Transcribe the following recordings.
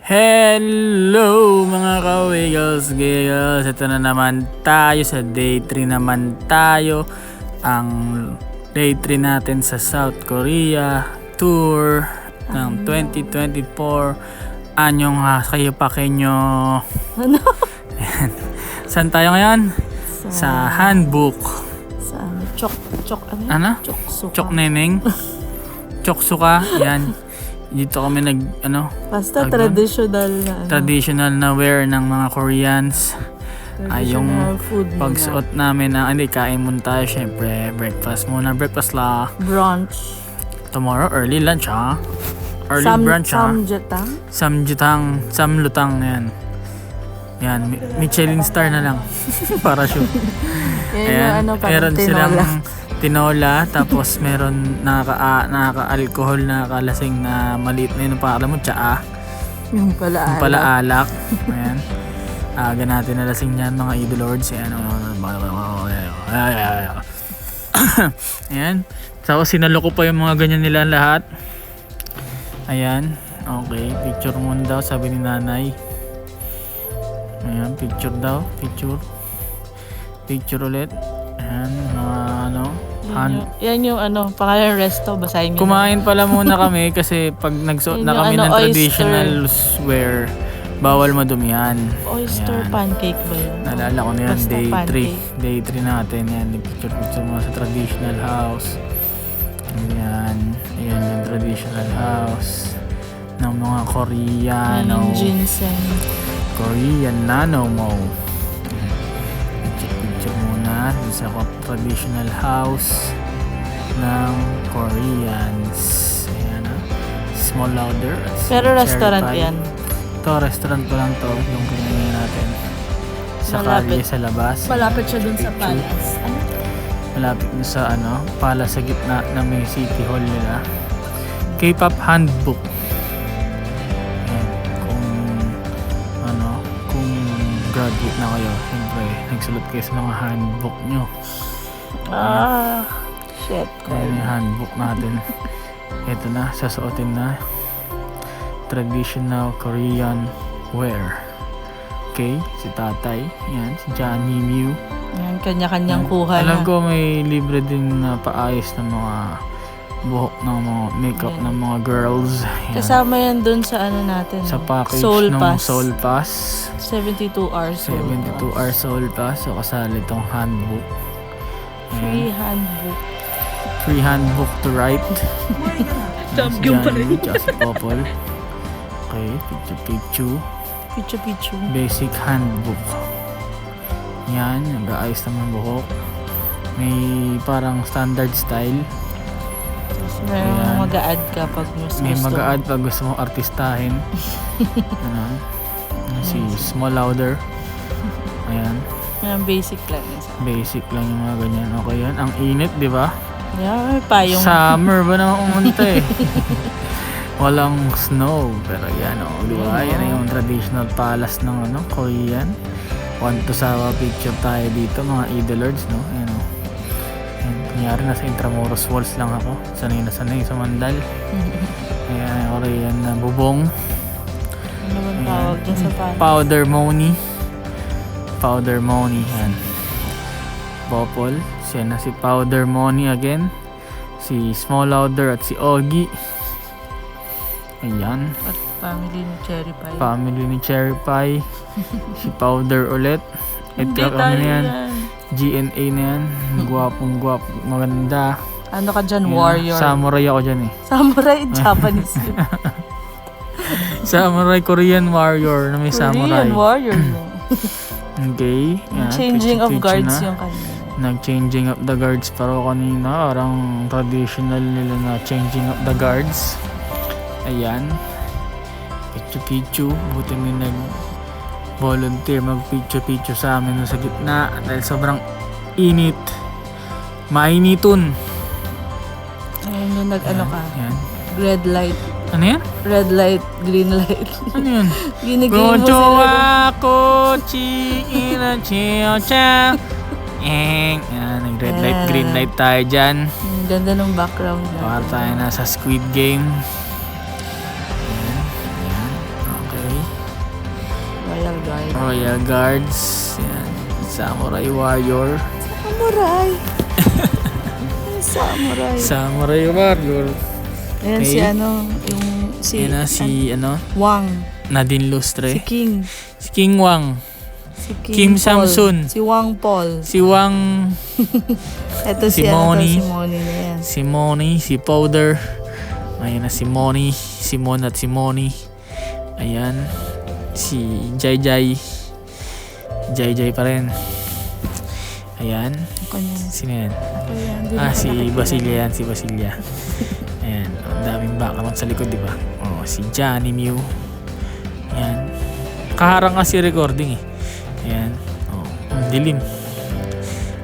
Hello mga ka-Wiggles Giggles. Ito na naman tayo sa day 3 naman tayo. Ang day 3 natin sa South Korea tour ng 2024. Anyong kayo pa kenyo. Ano? Saan tayo ngayon? Sa handbook. Sa ano? Ano? Ano? Choksuka. Chok Neneng. Choksuka. Yan. Dito kami Basta traditional na ano. traditional na wear ng mga Koreans. Yung Traditional food nila. pagsuot namin na hindi kain muna tayo syempre breakfast muna, breakfast la. Brunch. Tomorrow early lunch ha. Early brunch ha. Samjatang. Samlutang yan. Michelin star na lang. Para sure. Yan yung meron parang silang tinola. tinola, tapos meron nakaka-alcohol, nakakalasing na maliit na yun, para mo tsaa. Yung pala Yung pala alak. Ayan. Aga natin na lasing yan mga idolords. Ayan. Tapos sinalo ko pa yung mga ganyan nila lahat. Ayan. Okay. Picture muna daw, sabi ni nanay. Ayan. Picture daw. Picture ulit. Ayan. Mga Yan yung pangalan resto, basahin nyo. Kumain pala muna kami kasi pag nagsuot na Yun yung kami ng oyster. traditional wear, bawal madumihan. Oyster Ayan. pancake ba yun? Naalala ko na yan, Basta day 3. pancake. Day 3 natin yan. Nagpicture mga sa traditional house. Ayan. Ayan yung traditional house ng mga Yan Koreano. yung ginseng. Korean nano mo. Picture muna sa traditional house ng Koreans. Ayan ha. Small louder. Pero restaurant Cherry pie. yan. Ito, restaurant ko lang to. Yung kinain natin. Sa Malapit. kalye, sa labas. Malapit siya dun sa palace. Ano? Malapit na sa pala sa gitna na may city hall nila. K-pop handbook. Ayan. Kung graduate na kayo, siyempre nagsulat kayo sa mga handbook nyo. Shit. Ayan yung handbook natin. Ito na, sasuotin na. Traditional Korean wear. Okay, si tatay. Yan, si Johnny Mew. Yan, kanya-kanyang kuha Alam na. ko may libre din na paayos ng mga buhok ng mga makeup ng mga girls. Yan. Kasama yan dun sa natin. Sa package Soul ng Pass. Soul Pass. 72 hours. 72 hours Soul Pass. So kasali itong handbook. Free Ayan. handbook. Free handbook to write. Champion pa rin. Si Popol. Okay, picture. Pichu-pichu. Basic handbook. Yan, nag-aayos naman buhok. May parang standard style. May Ayan. mag-a-add ka pag mas May gusto. mag-a-add pag gusto mo artistahin. Si small louder. Ayan, Yan, basic lang. basic lang yung mga ganyan. Okay yan. Ang init, di ba? Yan, may payong. Summer ba naman umunta eh. Walang snow. Pero yan di ba? Yan yung traditional palace ng Korean. Want to sawa picture tayo dito mga idolords, no? Ayan o. Kunyari nasa Intramuros Walls lang ako. Sanay na sanay sa Mandal. Ayan, Korean na bubong. Ano bang tawag dyan sa palace? Powder money. Yan. Popol. Siya na si Powder money again. Si Small Louder at si Ogie. Ayan. At family ni Cherry Pie. Family ni Cherry Pie. Si Powder ulit. Hindi Ito tayo na yan. yan. GNA na yan. Gwapong maganda. Ano ka dyan? Ayan. Warrior. Samurai ako dyan eh. Samurai, Japanese. Samurai Korean warrior na may samurai. Korean warrior. Okay. Ayan, Changing of picture guards na. yung kanina. Nag-changing up the guards pero kanina. Parang traditional nila na changing up the guards. Ayan. Pichu. Buti may nag-volunteer mag-pichu sa amin sa gitna. Dahil sobrang init. Mainitun. Ayun yung nag-ano ka. Ayan. Red light. Ano yan? Red light, green light. Ano yan? Ginigame mo sila. Gojowa kochi ina chiyo cha. Yan, nag-red light, green light tayo dyan. Ang ganda ng background natin. Para tayo nasa Squid Game. Ayan. Okay. Royal Guards. Yan. Samurai Warrior. Samurai. Samurai. Samurai Warrior. Ayan Okay. si ano, yung si, Yan na si Wang. Nadine Si Lustre. King. Si King Wang. Si Kim Paul. Samsun. Si Wang Paul. Si Wang. Ito Si si, Moni. si Moni na yan. Si Moni. Si Powder. Ayan na si Moni. Si Mon at si Moni. Ayan. Si Jai Jai. Jai Jai pa rin. Ayan. Ako niya. Sino yan? Ako yan. Di Si nakakilala. Basilia yan. Si Basilia. Ayan. Ang daming background sa likod, di ba? Oh, si Johnny Mew. Ayan. Kaharang kasi recording eh. Ayan. Oh, ang dilim.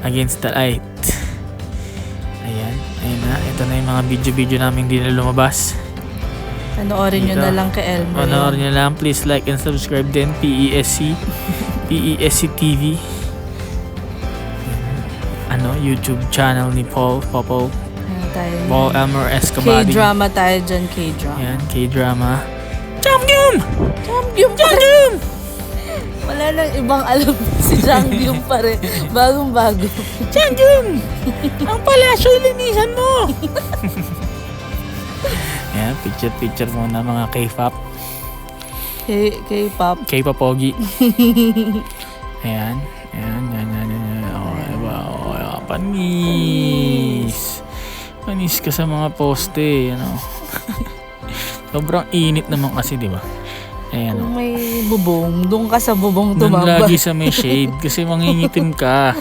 Against the light. Ayan. Ayan na. Ito na yung mga video-video namin hindi na lumabas. Panoorin nyo Dito. na lang kay Elmer. Panoorin nyo lang. Please like and subscribe din. PESC. PESC TV. YouTube channel ni Paul. Popo. Ayan tayo. Paul Elmer Escabadi. K-drama tayo dyan, K-drama. Ayan. K-drama. Chamgyum! Chamgyum! Chamgyum! Wala nang ibang alam si Chamgyum pa rin. Bagong-bago. Chamgyum! Ang palasyo linisan mo! Ayan. Picture muna mga K-pop. K-pop. K-popogi. Ayan. Ayan. Oh, diba? Oh, panis. Panis ka sa mga poste. Sobrang init naman kasi, di ba? Ayan. Kung may bubong, doon ka sa bubong Doon tumambay. lagi sa may shade kasi mangingitim ka.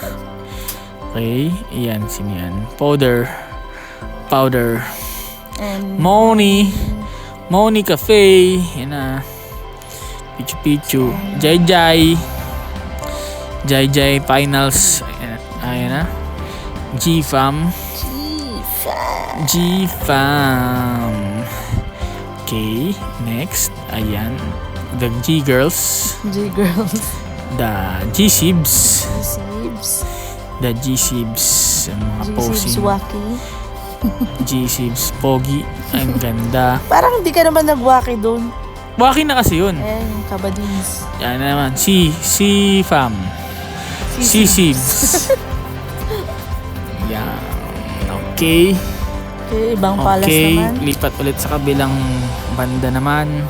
Okay. Ayan. Sino yan? Powder. And Moni Cafe. Yan na. Pichu. Jai Jai Finals. Ayan na. G-Fam. Okay, next. Ayan. The G-Girls. G-girls. The G-Sibs. G-sibs. The G-Sibs. Ang mga G-sibs posing. waki. G-Sibs Pogi. Ang ganda. Parang hindi ka naman nagwaki doon. Waki na kasi yun. Ayan, yung kabadins. Yan na naman. C-Fam. C-Sibs. Yan. Okay. Okay, ibang palas Okay, naman. lipat ulit sa kabilang banda naman.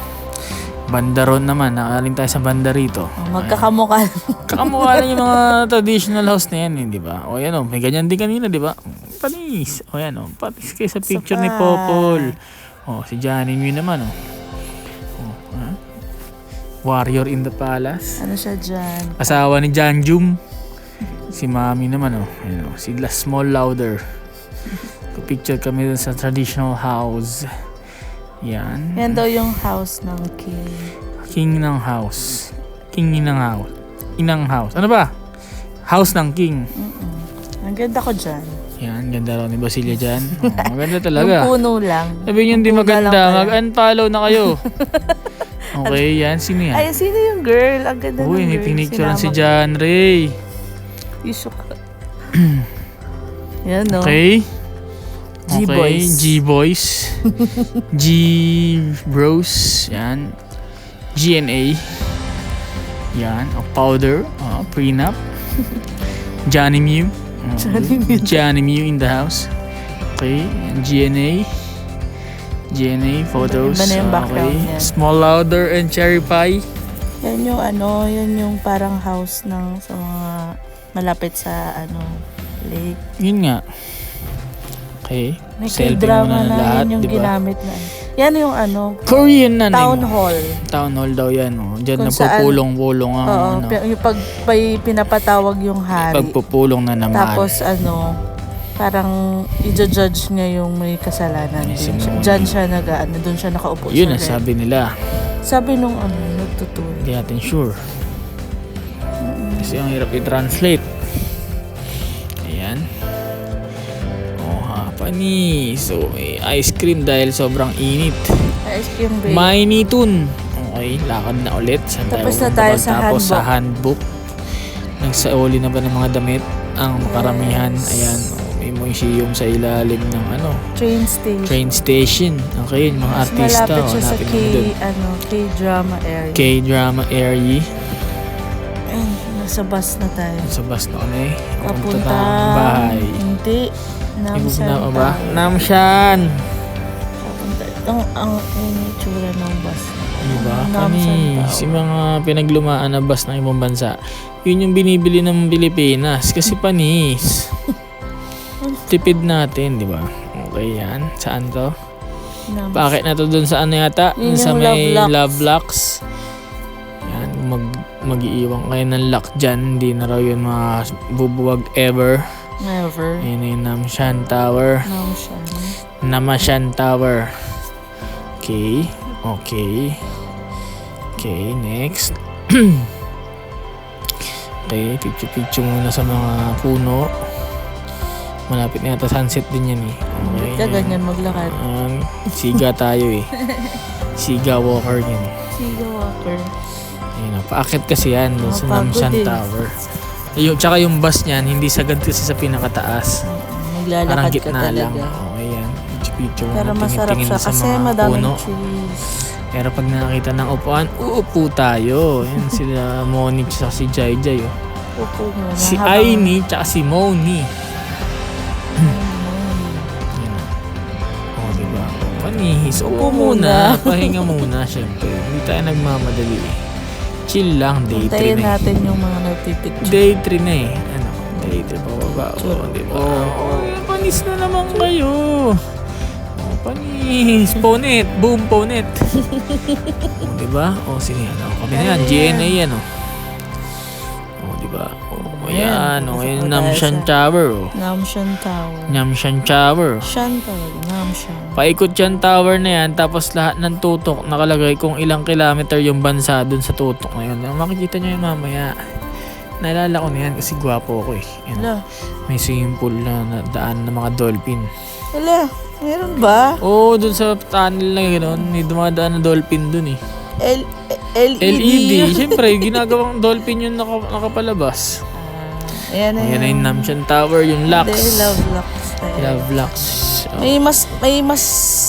Bandaron naman, nakalin tayo sa banda rito. Magkakamukha. Kakamukha na yung mga traditional house na yan, di ba? O yan o, may ganyan din kanina, di ba? Panis. O yan o, panis kayo sa picture ni Popol. O, si Johnny Mew naman o. Warrior in the Palace. Ano siya dyan? Asawa ni Jangjum. Si Mami naman o. Ayan o, si La Small Louder. Picture kami dun sa traditional house. Yan. Yan daw yung house ng king. King ng house. King ng house. Inang house. Ano ba? House ng king. Ang ganda ko dyan. Yan, ganda raw ni Basilia dyan. Oh, maganda talaga. Yung puno lang. Sabi nyo hindi Puno lang maganda. pala. Mag-unfollow na kayo. Okay, yan. Sino yan? Ay, sino yung girl? Ang ganda ng girl. Uy, may pinicturean si Sinama- John Ray. Isok. Yan no. Okay. G-boys. G-boys. G-bros. Yan. GNA. Yan. Powder. Prenup. Johnny Mew. Johnny Mew in the house. Okay. GNA. Photos. Iba na yung background Okay. niya. Small Louder and Cherry Pie. Yan yung yan yung parang house ng sa mga malapit sa lake. Yun nga. Okay. May Selfie K-drama muna na lahat, yun yung diba? ginamit na. Yan yung Korean na town name. hall. Town hall daw yan. Oh. Diyan Kung saan- nagpupulong-pulong ang Oo, yung pinapatawag yung hari. pagpupulong na naman. Tapos parang i-judge niya yung may kasalanan Ay, din. Simone. Diyan siya doon siya nakaupo. Yun sa ang red. sabi nila. Sabi nung nagtuturo. Hindi natin sure. Kasi ang hirap i-translate. Ayan. Panis. So, ice cream dahil sobrang init. Ice cream break. Mainitun. Okay, lakad na ulit. Saan Tapos na pupunta tayo sa pagtapos handbook. sa handbook. Nagsaoli na ba ng mga damit? Ang karamihan. Yes. Ayan. May museum sa ilalim ng Train station. train station. Okay, yung mga Mas artista. malapit siya sa hanapin mo dun. K-drama area. K-drama area. Nasa bus na tayo. Sa bus na kami. Papunta Papunta. tayong bahay. Hindi. Namsan Ipupunta ba? tayo. Namshan! Papunta. Ang itsura ng bus. Diba? Namsan Kami, tao. si mga pinaglumaan na bus ng ibang bansa, yun yung binibili ng Pilipinas kasi panis. Tipid natin, di ba? Okay yan. Saan to? Namsan. Bakit na to dun sa ano yata? Yun Sa yung may Love Love Locks. Yan, mag-iiwan kayo ng lock dyan. Hindi na raw yun bubuwag ever. Never. Ayun na yung Namshan Tower. Namsan. Namashan Tower. Okay. Okay. Okay, next. Okay, picture muna sa mga puno. Malapit na yata sunset din yan eh. Okay. Ba't ka ganyan maglakad? Siga tayo eh. Siga walker yan. Siga walker. Ayun, paakit kasi yan dun sa Mapagod Namshan eh. Tower. Tsaka yung bus niyan, hindi sagad kasi sa pinakataas. Parang Maglalakad ka gitna lang. talaga. Okay yan. Picture Pero mo, masarap tingin-tingin siya sa kasi mga madaming puno. trees. Pero pag nakakita ng upuan, uupo tayo. Yan sila Monique at si Jai Jai. Oh. Upo mo na. Si habang- Aini at si Moni. Yan. Oh, diba? Oh, panihis. Upo Upo muna. muna. Pahinga muna, syempre. Hindi tayo nagmamadali. Chill lang. Day 3 Puntayin na eh. natin yung mga nagpipicture. Day 3 na eh. Ano? Day 3 pababa. Sure. Oh, diba? Oh, panis na naman kayo. Oh, panis. Ponet. Boom, ponet. Oh, diba? Oh, sige. Ano? Kami na yan. Ano GNA yan, oh. Oh, diba? Oh, ayan. Oh, Pasok ayan. na tayo Namshan sa- Tower, oh. Namshan Tower. Namshan Tower. Shan talaga. Namshan. Paikot yan tower na yan, tapos lahat ng tutok nakalagay kung ilang kilometer yung bansa dun sa tutok na yun. Makikita nyo yun mamaya. Naalala ko na yan kasi gwapo ako eh. Yan. Hala. May swimming pool na daan ng mga dolphin. Hala. Meron ba? Oo, dun sa tunnel na gano'n, may dumadaan na dolphin dun eh. LED. LED, syempre, ginagawang dolphin yung nakapalabas. Ayan na Ayan na yung Namshan Tower, yung Lux. Hindi, Love Locks. Love Lux. Oh. May mas madami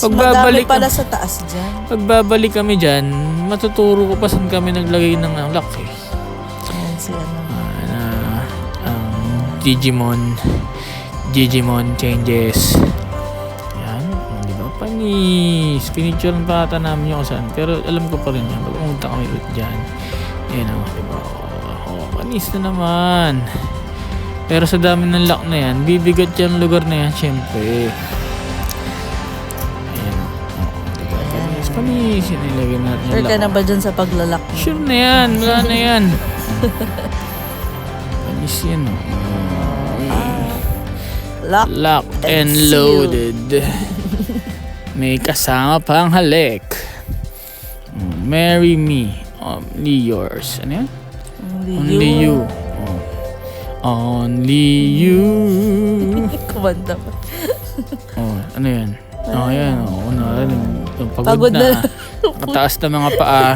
Pagbabalik pala sa taas dyan. Pagbabalik kami dyan, matuturo ko pa saan kami naglagay ng lock eh. Ayan si ano. Digimon changes. Yan, di ba? Panis. Pinicture pa ata namin yung saan. Pero alam ko pa rin yan. Pag pumunta kami ulit dyan. Yan o, di ba? Oh, panis na naman. Pero sa dami ng lock na yan, bibigat yung lugar na yan, syempre. Ayan. Oh, di ba? Panis, panis. Inilagay natin yung Sure ka lock. na ba dyan sa paglalak mo? Sure na yan. Wala na yan. Panis yan o. Lock. Locked and and sealed. loaded. May kasama pang halik. Marry me. Only yours. Ano yan? Only you. Oh. Only you. Kumanda pa. Oh, ano yan? Oh, yan. Oh, pagod, Pagod na. na. Mataas na mga paa.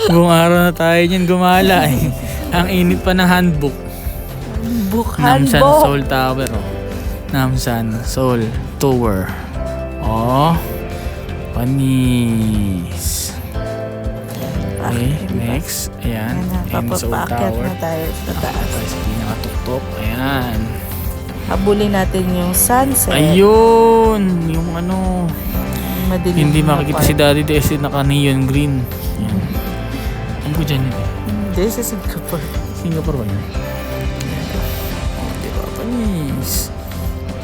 Buong araw na tayo niyan gumala eh. Ang init pa ng handbook. Namsan Handbook. Soul Tower. Oh. Namsan Soul Tower. Oh. Panis. Okay, next. Ayan. And Soul Papapaakyat Tower. na tayo sa taas. Tayo sa pinakatuktok. Ayan. Habulin natin yung sunset. Ayun. Yung ano. Madilim Hindi na makikita part. si Daddy kasi naka-neon green. Ayan. Ano ko dyan yun eh? Hindi, sa Singapore. Singapore ba yun? Oh, diba? Panis.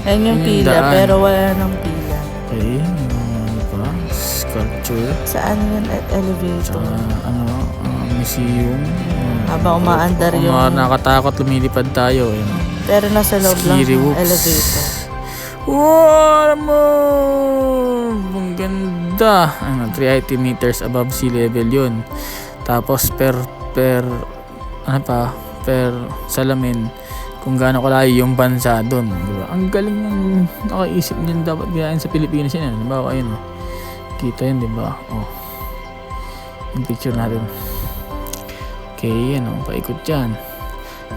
Ayan yung Yung pila, daan. pero wala nang pila. Okay. Ano pa? Sculpture. Saan yun? Elevator. Ano, museum. Habang umaandar yung... Nakatakot, lumilipad tayo. Yun. Pero nasa loob lang Scary ng whoops. elevator. Wow! Mo! Ang ganda! 380 meters above sea level yun. Tapos per salamin kung gaano kalayo yung bansa doon, di ba? Ang galing ng nakaisip niyan, dapat gayahin sa Pilipinas yan. Halimbawa, ayun, oh. Kita yun, di ba? Oh. Yung picture natin. Okay, yan, oh. Paikot dyan.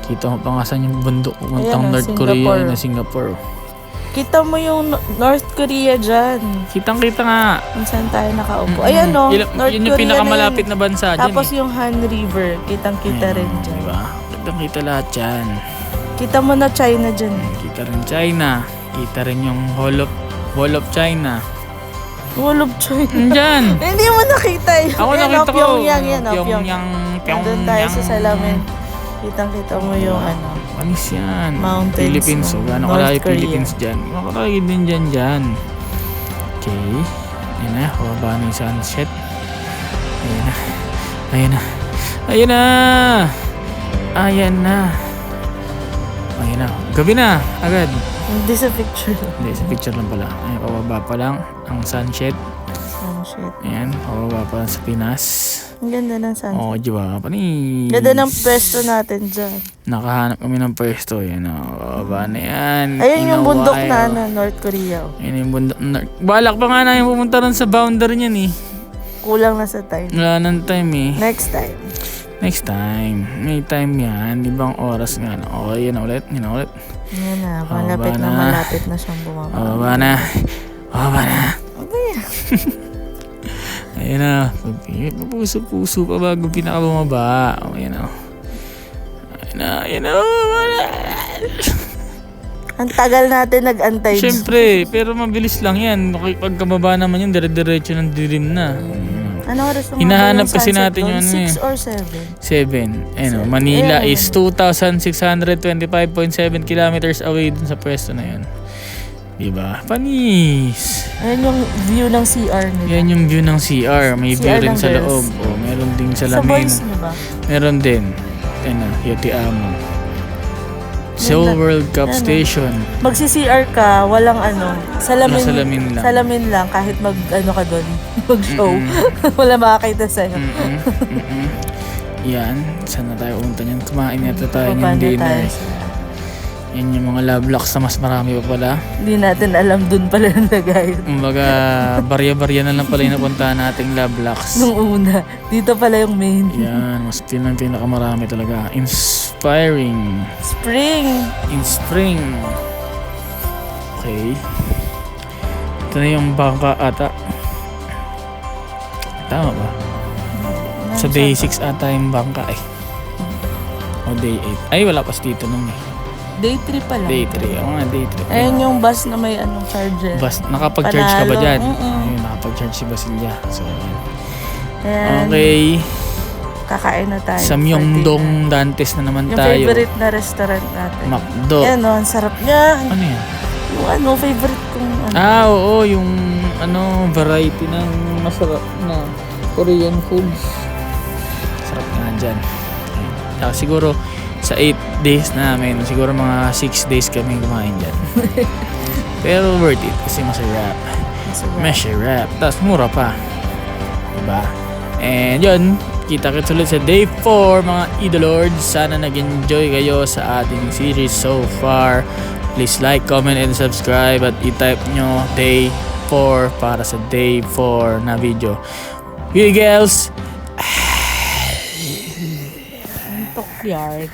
Kita mo pa nga saan yung bundok pupuntang Ayan, North Singapore. Korea na Singapore. Kita mo yung North Korea dyan. Kitang-kita nga. Kung saan tayo nakaupo. Ayan no, North Yun yung Korea pinakamalapit na na bansa dyan. Tapos yung Han River, kitang-kita rin dyan. Diba? Kitang-kita lahat dyan. Kita mo na China dyan. Kita rin China. Kita rin yung Wall of China. Wall of China. Dyan. Hindi mo nakita yun. Ako Ayan, nakita ko. Pyongyang yan, Pyongyang. Nandun tayo sa salamin. Kitang-kita mo yung ano. Anis yan. Mountains Philippines. So, ng gano'ng North kalayo Korea. Philippines dyan. Gano'ng kalayo din dyan. Okay. Ayan na. Baba na yung sunset. Ayan na. Ayan na. Ayan na. Ayan na. Ayan na. Gabi na. Agad. Hindi sa picture. Hindi, sa picture lang pala. Ayan, pababa pa lang. Ang sunset. Sunset. Ayan. Pababa pa lang sa Pinas. Ang ganda ng sunset. Oh, diba? Panis. Ganda ng pwesto natin dyan. Nakahanap kami ng pwesto. Yan o. Baba na yan. Ayun yung bundok Inawayo. na North Korea. Oh. Yan yung bundok. Balak pa nga na yung pumunta rin sa boundary niyan eh. Kulang na sa time. Wala nang time eh. Next time. Next time. May time yan. Ibang oras nga. Okay, yan na ulit. Yan na ulit. Yan na. Baba na. Malapit na siyang bumaba. Baba na. Baba na. Okay. Ayan na. Puso-puso pa bago pinakabumaba. Ayan na. Ayan na. Ayan na. Baba na. Ang tagal natin nag-antay. Siyempre, pero mabilis lang yan. Pagkababa naman yun, dire-diretso ng dilim na. Ano oras naman Hinahanap yung kasi sunset natin doon? yung ano eh. 6 or 7? 7. Ano, Manila Ayan. is 2,625.7 kilometers away dun sa pwesto na yun. Diba? Panis! Ayan yung view ng CR nila. Yan yung view ng CR. May view CR rin ng sa girls. loob. O, meron din sa Sa lamin. boys nyo ba? Meron din. Ano, Yoti Amo. Seoul World Cup Ano? Station. Magsi-CR ka, walang ano, salamin, Salamin lang. salamin lang kahit mag ano ka doon, mag-show. Wala makakita sa'yo. Yan. Saan na tayo pumunta niyan? Kumain na tayo Baba ng na dinner. tayo sa- Yan yung mga love locks na mas marami pa pala. Hindi natin alam doon pala nalagay. Kumbaga, barya-barya na lang pala yung napuntahan nating love locks. Nung una, dito pala yung main. Yan, mas pinakamarami talaga. Inspiring. Spring! In spring. Okay. Ito na yung bangka ata. Tama ba? Sa day 6 ata yung bangka eh. O day 8. Ay, wala pa dito nung eh. Day 3 pa lang. Day 3. Oo nga, day 3. Ayun yung bus na may anong charger. Bas, nakapag-charge ka ba Panalo. dyan? Mm-mm. Ayun, nakapag-charge si Basilia. So, ayan. Ayan, Okay. kakain na tayo. Sa for Myeongdong Dantes na naman dinner. Yung tayo. favorite na restaurant natin. McDo. Ayan o, ang sarap niya. Ano yan? Yung ano, favorite kong ano. Oo, yung ano, variety ng masarap na Korean foods. Sarap nga dyan. Ayun. Siguro sa 8 days namin, siguro mga 6 days kami kumain dyan. Pero worth it kasi masarap. Masarap. Tapos mura pa. Diba? And yun, kita-kits ulit sa day 4 mga idolords. Sana nag-enjoy kayo sa ating series so far. Please like, comment, and subscribe at i-type nyo day 4 para sa day 4 na video. Hey girls! Talk yard.